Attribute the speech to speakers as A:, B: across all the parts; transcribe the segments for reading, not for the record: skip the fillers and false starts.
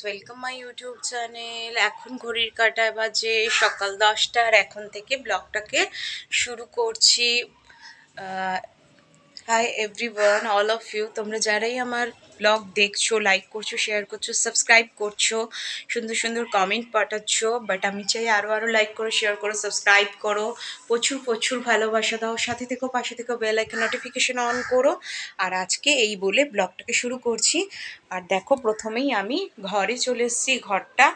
A: Welcome my YouTube channel. এখন ঘড়ির কাঁটায় বাজে সকাল 10টা, আর এখন থেকে ব্লগটাকে শুরু করছি। Hi everyone, all of you, তোমরা যারাই আমার ব্লগ দেখছো, লাইক করছো, শেয়ার করছো, সাবস্ক্রাইব করছো, সুন্দর সুন্দর কমেন্ট পাঠাচ্ছ, বাট আমি চাই আরও লাইক করো, শেয়ার করো, সাবস্ক্রাইব করো, প্রচুর প্রচুর ভালোবাসা দাও, সাথে থেকেও পাশে থেকেও বেল আইকন নোটিফিকেশন অন করো। আর আজকে এই বলে ব্লগটাকে শুরু করছি। আর দেখো, প্রথমেই আমি ঘরে চলে এসেছি, ঘরটা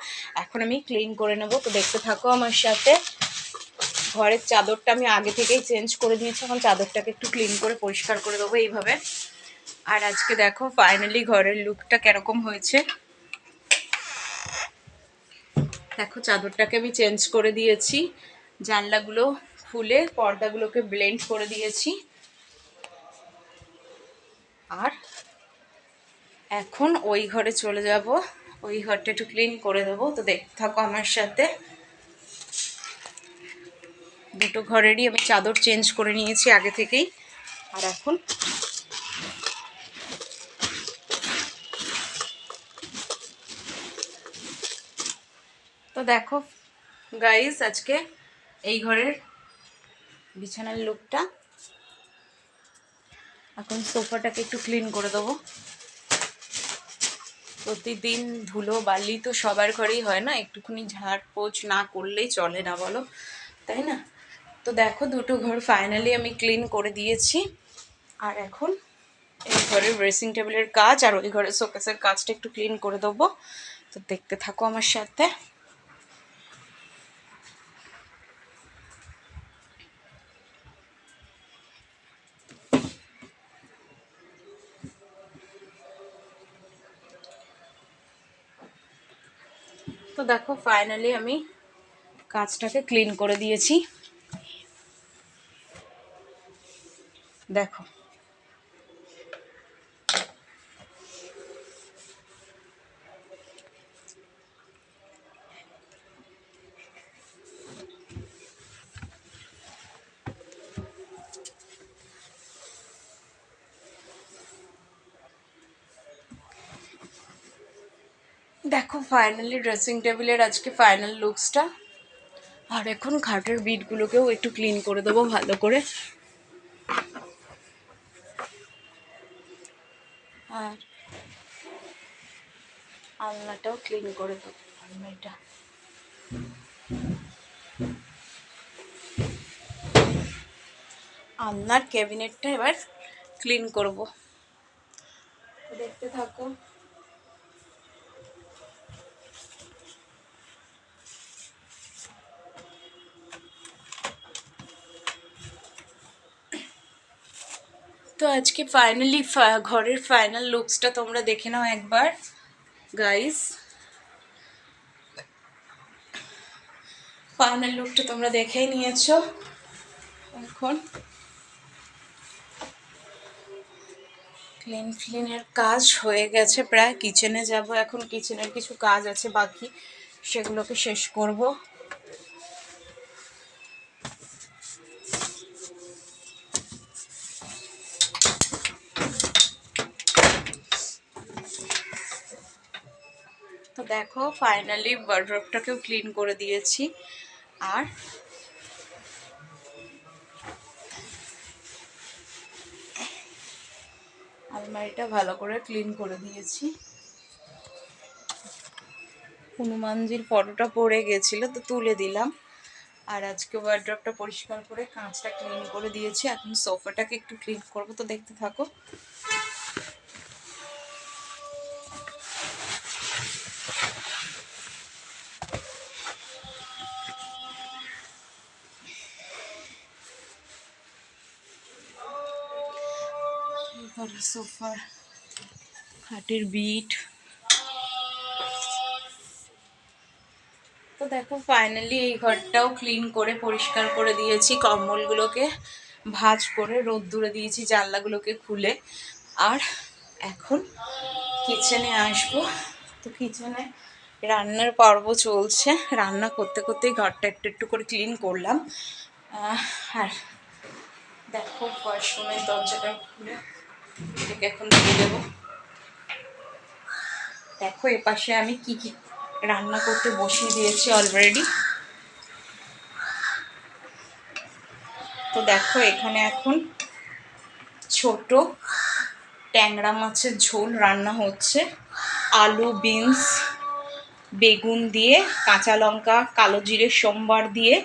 A: এখন আমি ক্লিন করে নেব, তো দেখতে থাকো আমার সাথে। ঘরের চাদরটা আমি আগে থেকেই চেঞ্জ করে দিয়েছি, এখন চাদরটাকে একটু ক্লিন করে পরিষ্কার করে দেবো এইভাবে। আর আজকে দেখো ফাইনালি ঘরের লুকটা কিরকম হয়েছে। দেখো চাদরটাকে আমি চেঞ্জ করে দিয়েছি, জানলাগুলো খুলে পর্দাগুলোকে ব্লেন্ড করে দিয়েছি। আর এখন ওই ঘরে চলে যাব, ওই ঘরটা একটু ক্লিন করে দেবো, তো দেখতে থাকো আমার সাথে। দুটো ঘরেরই আমি চাদর চেঞ্জ করে নিয়েছি আগে থেকেই। আর এখন তো দেখো গাইস, আজকে এই ঘরের বিছানার লুকটা। এখন সোফাটাকে একটু ক্লিন করে দেবো। প্রতিদিন ধুলো বালি তো সবার ঘরেই হয় না, একটুখানি ঝাড় পোছ না করলেই চলে না, বলো, তাই না? তো দেখো দুটো ঘর ফাইনালি আমি ক্লিন করে দিয়েছি। আর এখন এই ঘরের ড্রেসিং টেবিলের কাজ আর ওই ঘরের শোকেসের কাজটা একটু ক্লিন করে দেবো, তো দেখতে থাকো আমার সাথে। তো দেখো ফাইনালি আমি কাজটাকে ক্লিন করে দিয়েছি। দেখো দেখো ফাইনালি ড্রেসিং টেবিলের আজকে ফাইনাল লুকসটা। আর এখন খাটের বিটগুলোকেও একটু ক্লিন করে দেবো ভালো করে। আর আলনাটাও ক্লিন করে দেবো, আলমারিটা। আলনার ক্যাবিনেটটা এবার ক্লিন করব, দেখতে থাকো। তো আজকে ফাইনালি ঘরের ফাইনাল লুকসটা তোমরা দেখে নাও একবার গাইস। ফাইনাল লুকটা তোমরা দেখেই নিয়েছো। এখন ক্লিনের কাজ হয়ে গেছে প্রায়, কিচেনে যাব এখন। কিচেনের কিছু কাজ আছে বাকি, সেগুলোকে শেষ করব। তো দেখো ফাইনালি ওয়ার্ড্রপটাকেও ক্লিন করে দিয়েছি। আর আলমারিটা ভালো করে ক্লিন করে দিয়েছি। হনুমানজির ফটোটা পড়ে গেছিল, তো তুলে দিলাম। আর আজকে ওয়ার্ড্রপটা পরিষ্কার করে কাঁচটা ক্লিন করে দিয়েছি। এখন সোফাটাকে একটু ক্লিন করবো, তো দেখতে থাকো। সোফার খাটের বিট। তো দেখো ফাইনালি এই ঘরটাও ক্লিন করে পরিষ্কার করে দিয়েছি, কম্বলগুলোকে ভাঁজ করে রোদ্দুরে দিয়েছি, জানলাগুলোকে খুলে। আর এখন কিচেনে আসবো, তো কিচেনে রান্নার পর্ব চলছে। রান্না করতে করতেই ঘরটা একটু একটু করে ক্লিন করলাম। আর দেখো ওয়াশরুমের দরজাটা খুলে এটাকে এখন দিয়ে দেবো। দেখো এপাশে আমি কি কি রান্না করতে বসিয়ে দিয়েছি অলরেডি। তো দেখো এখানে এখন ছোট ট্যাংরা মাছের ঝোল রান্না হচ্ছে, আলু বিনস বেগুন দিয়ে, কাঁচা লঙ্কা কালো জিরে সোমবার দিয়ে,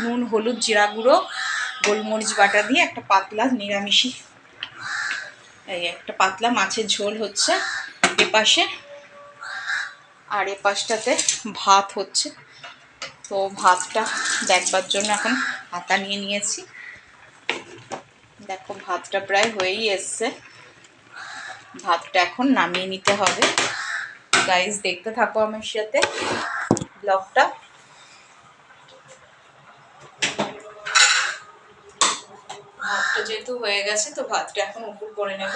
A: নুন হলুদ জিরা গুঁড়ো গোলমরিচ বাটা দিয়ে একটা পাতলা নিরামিষি, এই একটা পাতলা মাছের ঝোল হচ্ছে এপাশে। আর এপাশটাতে ভাত হচ্ছে। তো ভাতটা দেখবার জন্য এখন হাতা নিয়ে নিয়েছি। দেখো ভাতটা প্রায় হয়েই এসছে, ভাতটা এখন নামিয়ে নিতে হবে। গাইস দেখতে থাকো আমার সাথে ব্লগটা। ভাতটা যেহেতু হয়ে গেছে তো ভাতটা এখন উপর করে নেব।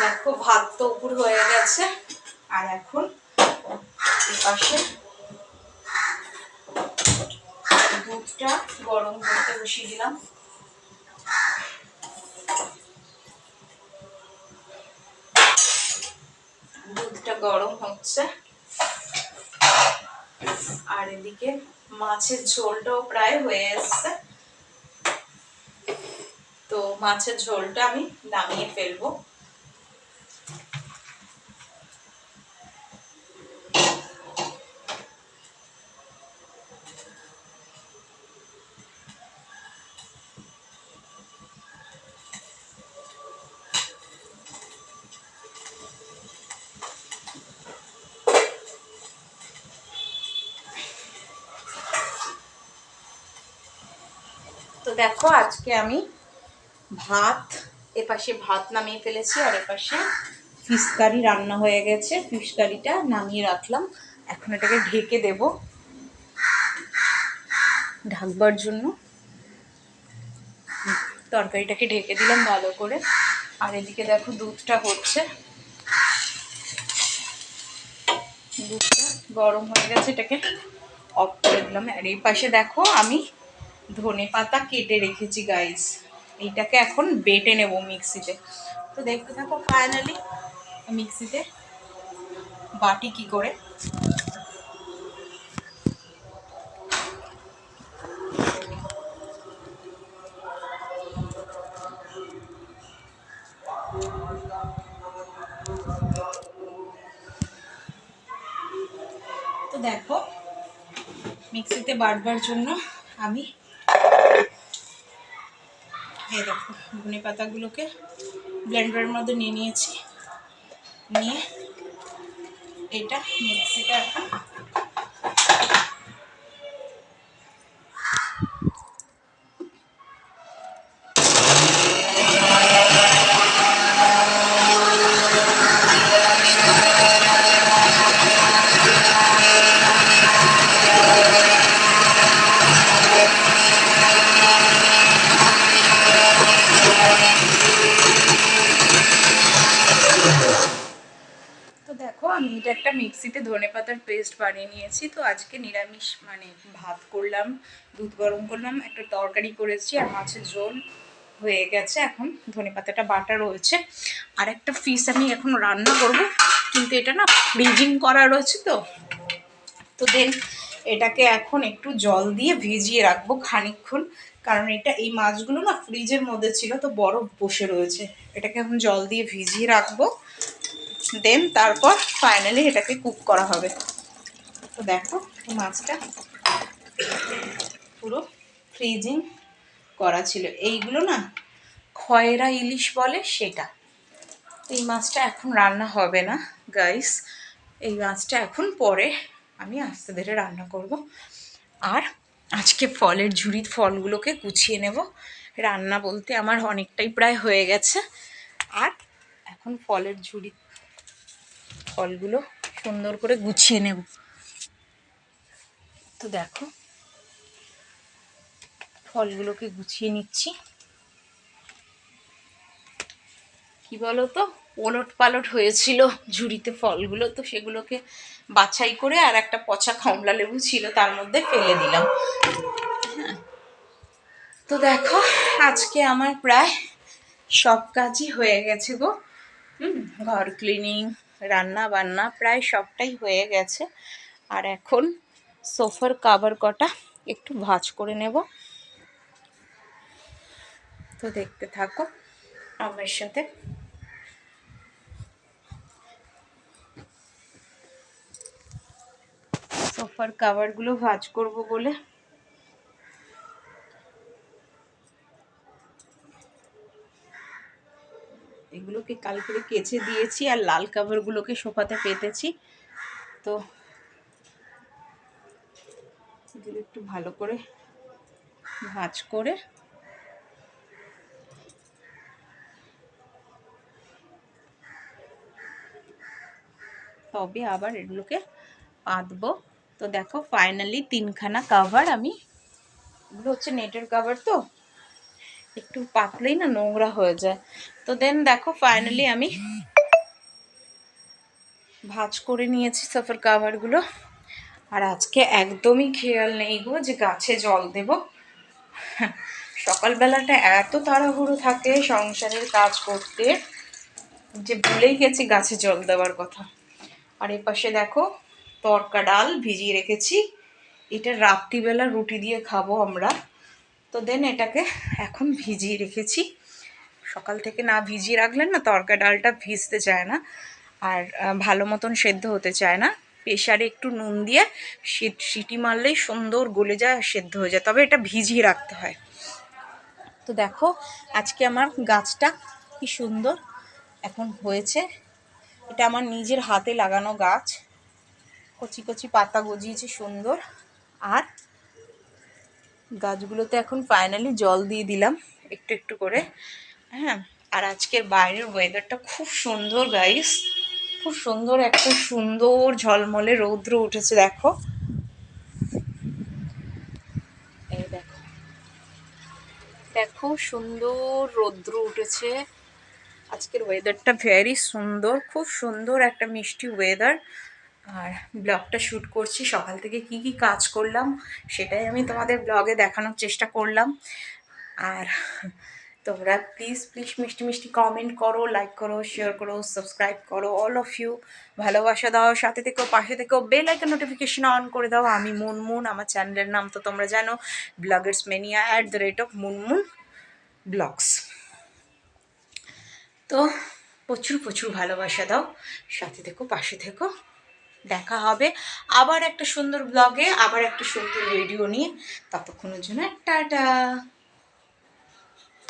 A: দেখো ভাত তো উপর হয়ে গেছে, আর এখন এপাশে দুধটা গরম করতে বসিয়ে দিলাম। দুধটা গরম হচ্ছে, আর এদিকে মাছের ঝোলটাও প্রায় হয়ে এসছে। তো মাছের ঝোলটা আমি নামিয়ে ফেলবো। তো দেখো আজকে আমি ভাত, এপাশে ভাত নামিয়ে ফেলেছি, আর এপাশে ফিশ কারি রান্না হয়ে গেছে। ফিশ কারিটা নামিয়ে রাখলাম, এখন এটাকে ঢেকে দেব ঢাকবার জন্য। তরকারিটাকে ঢেকে দিলাম ভালো করে। আর এদিকে দেখো দুধটা হচ্ছে, দুধটা গরম হয়ে গেছে, এটাকে অফ করে দিলাম। আর এই পাশে দেখো আমি ধনে পাতা কেটে রেখেছি গাইস, এইটাকে এখন বেটে নেব মিক্সিতে। তো দেখতে থাকো ফাইনালি মিক্সিতে বাটি কি করে। তো দেখো মিক্সিতে বাটবার জন্য আমি এই দেখো ধনে পাতাগুলোকে ব্লেন্ডারের মধ্যে নিয়ে নিয়েছি, নিয়ে এটা মিক্সিতে এখন তো দেখো আমি এটা একটা মিক্সিতে ধনেপাতার পেস্ট বানিয়ে নিয়েছি। তো আজকে নিরামিষ মানে ভাত করলাম, দুধ গরম করলাম, একটা তরকারি করেছি, আর মাছের ঝোল হয়ে গেছে। এখন ধনেপাতাটা বাটা রয়েছে, আর একটা ফিশ আমি এখন রান্না করব, কিন্তু এটা না ফ্রিজিং করা রয়েছে। তো তো দেন এটাকে এখন একটু জল দিয়ে ভিজিয়ে রাখবো খানিকক্ষণ, কারণ এটা এই মাছগুলো না ফ্রিজের মধ্যে ছিল তো বরফ বসে রয়েছে। এটাকে এখন জল দিয়ে ভিজিয়ে রাখবো, দেন তারপর ফাইনালি এটাকে কুক করা হবে। তো দেখো মাছটা পুরো ফ্রিজিং করা ছিল, এইগুলো না খয়রা ইলিশ বলে সেটা। এই মাছটা এখন রান্না হবে না গাইস, এই মাছটা এখন পরে আমি আস্তে ধীরে রান্না করব। আর আজকে ফলের ঝুড়ির ফলগুলোকে গুছিয়ে নেব। রান্না বলতে আমার অনেকটাই প্রায় হয়ে গেছে, আর এখন ফলের ঝুড়ি ফলগুলো সুন্দর করে গুছিয়ে নেব। তো দেখো ফলগুলোকে গুছিয়ে নিচ্ছি। কি বলো তো, ওলট পালট হয়েছিল ঝুড়িতে ফলগুলো, তো সেগুলোকে বাছাই করে আর একটা পচা কমলা লেবু ছিল তার মধ্যে ফেলে দিলাম। তো দেখো আজকে আমার প্রায় সব কাজই হয়ে গেছে গো। ঘর ক্লিনিং, রান্না বান্না প্রায় সবটাই হয়ে গেছে। আর এখন সোফার কাভার কটা একটু ভাঁজ করে নেব। তো দেখতে থাকো আমার সাথে। সোফার কাভারগুলো ভাঁজ করব বলে এগুলোকে কাল করে কেচে দিয়েছি আর লাল কাভারগুলোকে সোফাতে পেতেছি। তো এগুলো একটু ভালো করে ভাঁজ করে তবে আবার এগুলোকে পাতবো। তো দেখো ফাইনালি 3খানা কাভার আমি, এগুলো হচ্ছে নেটের কাভার, তো একটু পাতলেই না নোংরা হয়ে যায়। তো দেন দেখো ফাইনালি আমি ভাঁজ করে নিয়েছি সোফার কাভারগুলো। আর আজকে একদমই খেয়াল নেই গো যে গাছে জল দেব। সকালবেলাটা এত তাড়াহুড়ো থাকে সংসারের কাজ করতে যে ভুলেই গেছি গাছে জল দেওয়ার কথা। আর এপাশে দেখো তরকা ডাল ভিজিয়ে রেখেছি, এটা রাত্রিবেলা রুটি দিয়ে খাবো আমরা। তো দেন এটাকে এখন ভিজিয়ে রেখেছি। সকাল থেকে না ভিজিয়ে রাখলে না তরকা ডালটা ভিজতে চায় না, আর ভালো মতন সেদ্ধ হতে চায় না। প্রেশারে একটু নুন দিয়ে সিটি মারলেই সুন্দর গলে যায় আর সেদ্ধ হয়ে যায়, তবে এটা ভিজিয়ে রাখতে হয়। তো দেখো আজকে আমার গাছটা কি সুন্দর এখন হয়েছে। এটা আমার নিজের হাতে লাগানো গাছ, কচি কচি পাতা গজিয়েছে সুন্দর। আর গাছগুলোতে এখন ফাইনালি জল দিয়ে দিলাম একটু একটু করে। হ্যাঁ, আর আজকের বাইরের ওয়েদারটা খুব সুন্দর গাইস, খুব সুন্দর, একটা সুন্দর ঝলমলে রৌদ্র উঠেছে। দেখো এই দেখো, দেখো সুন্দর রৌদ্র উঠেছে। আজকের ওয়েদারটা ভেরি সুন্দর, খুব সুন্দর একটা মিষ্টি ওয়েদার। আর ব্লগটা শ্যুট করছি, সকাল থেকে কি কি কাজ করলাম সেটাই আমি তোমাদের ব্লগে দেখানোর চেষ্টা করলাম। আর তোমরা প্লিজ প্লিজ মিষ্টি মিষ্টি কমেন্ট করো, লাইক করো, শেয়ার করো, সাবস্ক্রাইব করো, অল অফ ইউ। ভালোবাসা দাও, সাথে থেকেও পাশে থেকেও বেল আইকন নোটিফিকেশন অন করে দাও। আমি মুনমুন, আমার চ্যানেলের নাম তো তোমরা জানো, ব্লগার্স মেনিয়া @মুনমুন ব্লগস। তো প্রচুর প্রচুর ভালোবাসা দাও, সাথে থেকো, পাশে থেকো। দেখা হবে আবার একটা সুন্দর ব্লগে, আবার একটা সুন্দর ভিডিও নিয়ে। ততক্ষণের জন্য টাটা।